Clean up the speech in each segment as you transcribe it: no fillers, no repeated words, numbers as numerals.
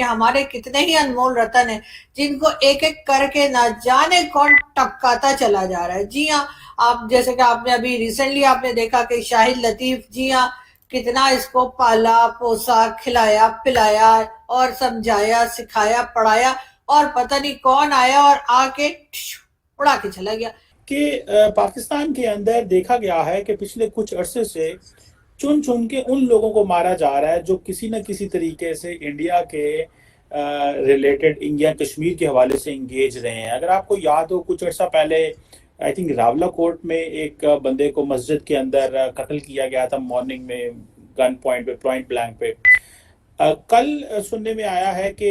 ہمارے کتنے ہی انمول رتن ہیں جن کو ایک ایک کر کے نہ جانے کون ٹپکاتا چلا جا رہا ہے. جی ہاں، آپ جیسے کہ آپ نے ابھی ریسنٹلی آپ نے دیکھا کہ شاہد لطیف، جی ہاں، کتنا اس کو پالا پوسا کھلایا پلایا اور سمجھایا سکھایا پڑھایا، اور پتہ نہیں کون آیا اور آ کے اڑا کے چلا گیا. کہ پاکستان کے اندر دیکھا گیا ہے کہ پچھلے کچھ عرصے سے چن چن کے ان لوگوں کو مارا جا رہا ہے جو کسی نہ کسی طریقے سے انڈیا کے ریلیٹڈ انڈیا کشمیر کے حوالے سے انگیج رہے ہیں. اگر آپ کو یاد ہو کچھ عرصہ پہلے آئی تھنک راولہ کوٹ میں ایک بندے کو مسجد کے اندر قتل کیا گیا تھا مارننگ میں گن پوائنٹ پہ پوائنٹ بلینک پہ. کل سننے میں آیا ہے کہ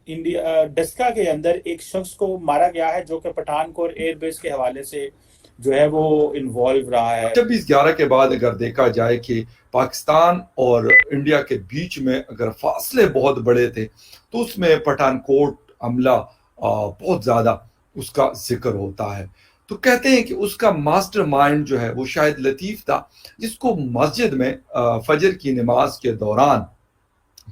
انڈیا ڈسکا کے اندر ایک شخص کو مارا گیا ہے جو کہ پٹھان کوٹ ایئر بیس کے حوالے سے جو ہے وہ انوالو رہا ہے. 26/11 کے بعد اگر دیکھا جائے کہ پاکستان اور انڈیا کے بیچ میں اگر فاصلے بہت بڑے تھے تو اس میں پٹھان کوٹ حملہ بہت زیادہ اس کا ذکر ہوتا ہے. تو کہتے ہیں کہ اس کا ماسٹر مائنڈ جو ہے وہ شاہد لطیف تھا جس کو مسجد میں فجر کی نماز کے دوران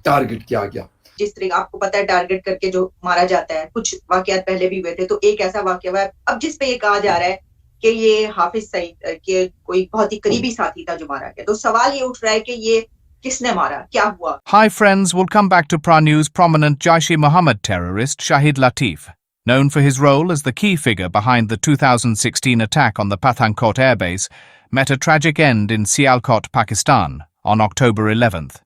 ٹارگٹ کیا گیا. جس طرح آپ کو پتا ہے ٹارگٹ کر کے جو مارا جاتا ہے، کچھ واقعات پہلے بھی ہوئے تھے، تو ایک ایسا واقعہ ہوا ہے اب جس پہ یہ کہا جا رہا ہے کہ یہ حافظ سعید کے کوئی بہت ہی قریبی ساتھی تھا جو مارا گیا. تو سوال یہ اٹھ رہا ہے کہ یہ کس نے مارا، کیا ہوا؟ Hi friends, we'll come back to Pra News prominent Jaish-e-Mohammed terrorist Shahid Latif, known for his role as the key figure behind the 2016 attack on the Pathankot airbase, met a tragic end in Sialkot, Pakistan, on October 11th.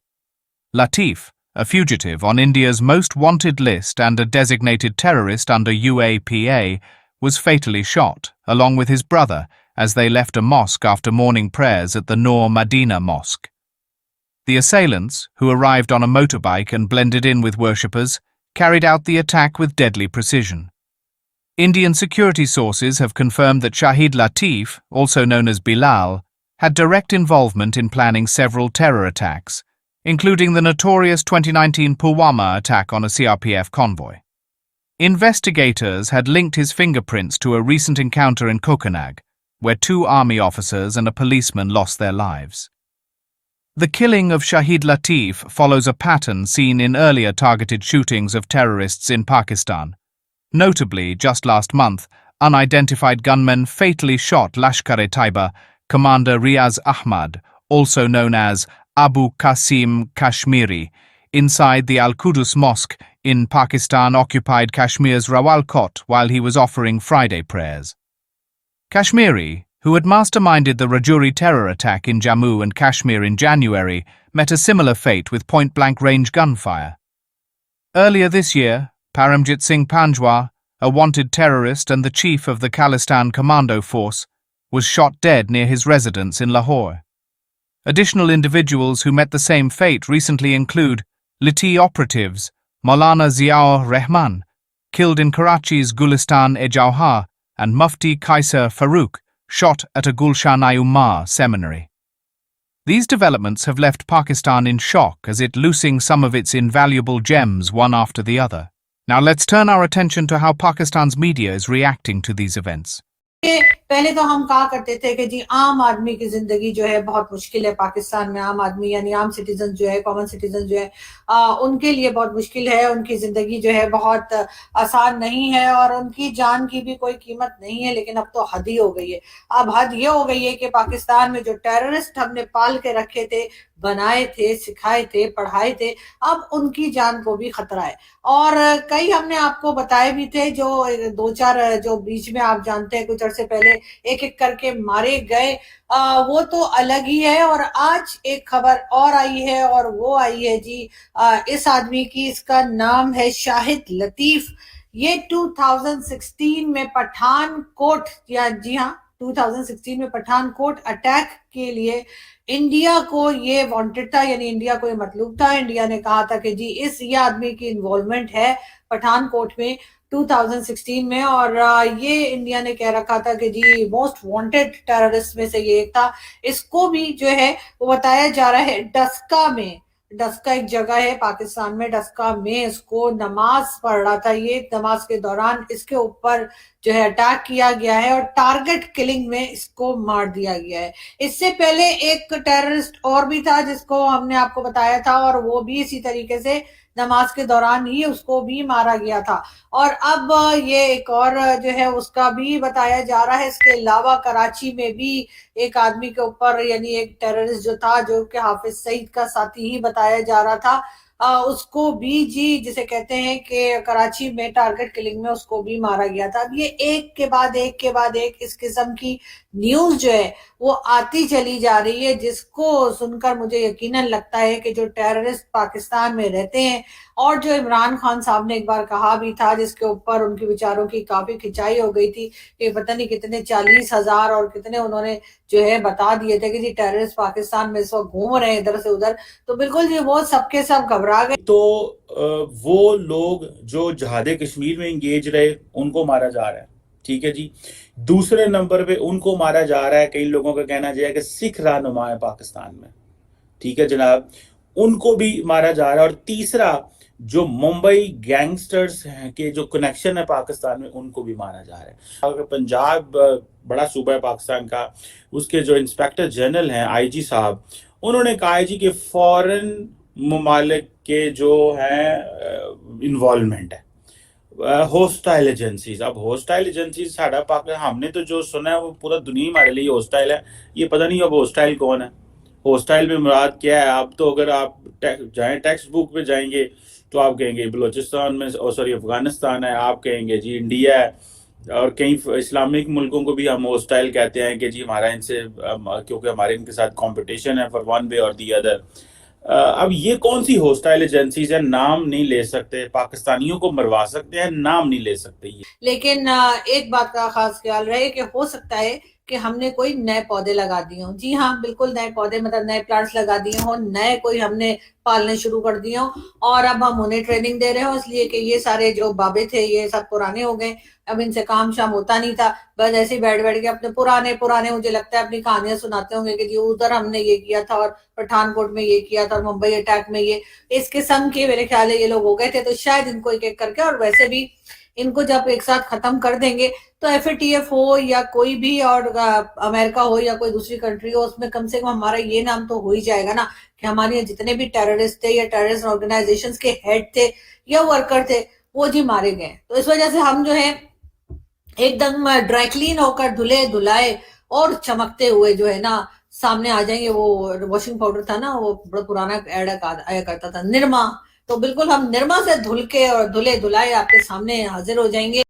Latif, a fugitive on India's most wanted list and a designated terrorist under UAPA, was fatally shot, along with his brother, as they left a mosque after morning prayers at the Noor Madina Mosque. The assailants, who arrived on a motorbike and blended in with worshippers, carried out the attack with deadly precision. Indian security sources have confirmed that Shahid Latif, also known as Bilal, had direct involvement in planning several terror attacks, including the notorious 2019 Pulwama attack on a CRPF convoy. Investigators had linked his fingerprints to a recent encounter in Kokonag, where 2 army officers and a policeman lost their lives. The killing of Shahid Latif follows a pattern seen in earlier targeted shootings of terrorists in Pakistan. Notably, just last month, unidentified gunmen fatally shot Lashkar-e-Taiba commander Riaz Ahmad, also known as Abu Qasim Kashmiri, inside the Al-Qudus Mosque in Pakistan-occupied Kashmir's Rawalkot while he was offering Friday prayers. Kashmiri, who had masterminded the Rajouri terror attack in Jammu and Kashmir in January, met a similar fate with point-blank range gunfire. Earlier this year, Paramjit Singh Panjwa, a wanted terrorist and the chief of the Khalistan Commando Force, was shot dead near his residence in Lahore. Additional individuals who met the same fate recently include Liti operatives Maulana Ziaur Rahman, killed in Karachi's Gulistan-e-Jauhar, and Mufti Kaiser Farooq, shot at a Gulshan-i-Ummah seminary. These developments have left Pakistan in shock as it losing some of its invaluable gems one after the other. Now let's turn our attention to how Pakistan's media is reacting to these events. پہلے تو ہم کہا کرتے تھے کہ جی عام آدمی کی زندگی جو ہے بہت مشکل ہے پاکستان میں. عام آدمی یعنی عام سٹیزن جو ہے، کامن سٹیزن جو ہے، ان کے لیے بہت مشکل ہے. ان کی زندگی جو ہے بہت آسان نہیں ہے اور ان کی جان کی بھی کوئی قیمت نہیں ہے. لیکن اب تو حد ہی ہو گئی ہے. اب حد یہ ہو گئی ہے کہ پاکستان میں جو ٹیررسٹ ہم نے پال کے رکھے تھے، بنائے تھے، سکھائے تھے، پڑھائے تھے، اب ان کی جان کو بھی خطرہ ہے. اور کئی ہم نے آپ کو بتائے بھی تھے، جو 2-4 جو بیچ میں آپ جانتے ہیں کچھ عرصے پہلے ایک ایک کر کے مارے گئے، وہ تو الگ ہی ہے. اور آج ایک خبر اور آئی ہے، اور وہ آئی ہے جی اس آدمی کی. اس کا نام ہے شاہد لطیف. یہ 2016 میں پٹھان کوٹ، یا جی ہاں 2016 میں پٹھان کوٹ اٹیک کے لیے انڈیا کو یہ وانٹڈ تھا، یعنی انڈیا کو یہ مطلوب تھا. انڈیا نے کہا تھا کہ جی یہ آدمی کی انوالومنٹ ہے پٹھان کوٹ میں 2016 میں. اور یہ انڈیا نے کہہ رکھا تھا کہ جی موسٹ وانٹڈ ٹیررسٹ میں سے یہ ایک تھا. اس کو بھی جو ہے وہ بتایا جا رہا ہے ڈسکا میں، ڈسکا ایک جگہ ہے پاکستان میں، ڈسکا میں اس کو نماز پڑھ رہا تھا. یہ نماز کے دوران اس کے اوپر جو ہے اٹیک کیا گیا ہے اور ٹارگٹ کلنگ میں اس کو مار دیا گیا ہے. اس سے پہلے ایک ٹیررسٹ اور بھی تھا جس کو ہم نے آپ کو بتایا تھا، اور وہ بھی اسی طریقے سے نماز کے دوران ہی اس کو بھی مارا گیا تھا. اور اب یہ ایک اور جو ہے اس کا بھی بتایا جا رہا ہے. اس کے علاوہ کراچی میں بھی ایک آدمی کے اوپر یعنی ایک ٹیررسٹ جو تھا جو کہ حافظ سعید کا ساتھی ہی بتایا جا رہا تھا, اس کو بھی جسے کہتے ہیں کہ کراچی میں ٹارگٹ کلنگ میں اس کو بھی مارا گیا تھا. اب یہ ایک کے بعد ایک اس قسم کی نیوز جو ہے وہ آتی چلی جا رہی ہے, جس کو سن کر مجھے یقیناً لگتا ہے کہ جو ٹیررسٹ پاکستان میں رہتے ہیں, اور جو عمران خان صاحب نے ایک بار کہا بھی تھا جس کے اوپر ان کی بیچاروں کی کافی کھچائی ہو گئی تھی کہ پتہ نہیں کتنے 40,000 اور کتنے انہوں نے جو ہے بتا دیے تھے کہ جی ٹیررسٹ پاکستان میں اس وقت گھوم رہے ہیں ادھر سے ادھر, تو بالکل جی وہ سب کے سب گھبرا گئے. تو وہ لوگ جو جہاد کشمیر میں انگیج رہے ان کو مارا جا رہا ہے, ٹھیک ہے جی. دوسرے نمبر پہ ان کو مارا جا رہا ہے, کئی لوگوں کا کہنا جائے کہ سکھ رہنما ہے پاکستان میں, ٹھیک ہے جناب, ان کو بھی مارا جا رہا ہے. اور تیسرا جو ممبئی گینگسٹرز ہیں کہ جو کنیکشن ہے پاکستان میں ان کو بھی مارا جا رہا ہے. پنجاب بڑا صوبہ ہے پاکستان کا, اس کے جو انسپیکٹر جنرل ہیں آئی جی صاحب, انہوں نے کہا ہے جی کہ فورن ممالک کے جو ہیں انوالومنٹ ہے ہوسٹائل ایجنسیز. اب ہوسٹائل ایجنسیز ہم نے تو جو سنا ہے وہ پورا دنیا ہمارے لیے ہوسٹائل ہے, یہ پتہ نہیں اب ہوسٹائل کون ہے. ہوسٹائل میں مراد کیا ہے؟ اب تو اگر آپ جائیں ٹیکسٹ بک پہ جائیں گے تو آپ کہیں گے بلوچستان میں افغانستان ہے, آپ کہیں گے جی انڈیا ہے, اور کئی اسلامک ملکوں کو بھی ہم ہوسٹائل کہتے ہیں کہ جی ہمارا ان سے کیونکہ ہمارے ان کے ساتھ کمپٹیشن ہے فار ون وے اور دی ادر. اب یہ کون سی ہوسٹائل ایجنسیز ہیں؟ نام نہیں لے سکتے, پاکستانیوں کو مروا سکتے ہیں, نام نہیں لے سکتے. لیکن ایک بات کا خاص خیال رہے کہ ہو سکتا ہے کہ ہم نے کوئی نئے پودے لگا دیے ہوں. جی ہاں بالکل نئے پودے مطلب نئے پلانٹس لگا دیے ہوں, نئے کوئی ہم نے پالنے شروع کر دیے ہوں, اور اب ہم انہیں ٹریننگ دے رہے ہوں اس لیے کہ یہ سارے جو بابے تھے یہ سب پرانے ہو گئے, اب ان سے کام شام ہوتا نہیں تھا, بس ایسے ہی بیٹھ کے اپنے پرانے مجھے لگتا ہے اپنی کہانیاں سناتے ہوں گے کہ جی ادھر ہم نے یہ کیا تھا اور پٹھان کوٹ میں یہ کیا تھا اور ممبئی اٹیک میں یہ, اس قسم کے میرے خیال ہے یہ لوگ ہو گئے تھے. تو شاید ان کو ایک ایک کر کے, اور ویسے بھی ان کو جب ایک ساتھ ختم کر دیں گے تو ایف اے ٹی ایف ہو یا کوئی بھی اور امریکہ ہو یا کوئی دوسری کنٹری ہو, اس میں کم سے کم ہمارا یہ نام تو ہو ہی جائے گا نا کہ ہمارے جتنے بھی ٹیررسٹ تھے یا ٹیررسٹ آرگنائزیشنز کے ہیڈ تھے یا ورکر تھے وہ جی مارے گئے. تو اس وجہ سے ہم جو ہے ایک دم ڈرائی کلین ہو کر دھلے دھلائے اور چمکتے ہوئے جو ہے نا سامنے آ جائیں گے. وہ واشنگ پاؤڈر تھا نا, وہ بڑا پرانا ایڈ آیا کرتا تھا, نرما, تو بالکل ہم نرما سے دھل کے اور دھلے دھلائے آپ کے سامنے حاضر ہو جائیں گے.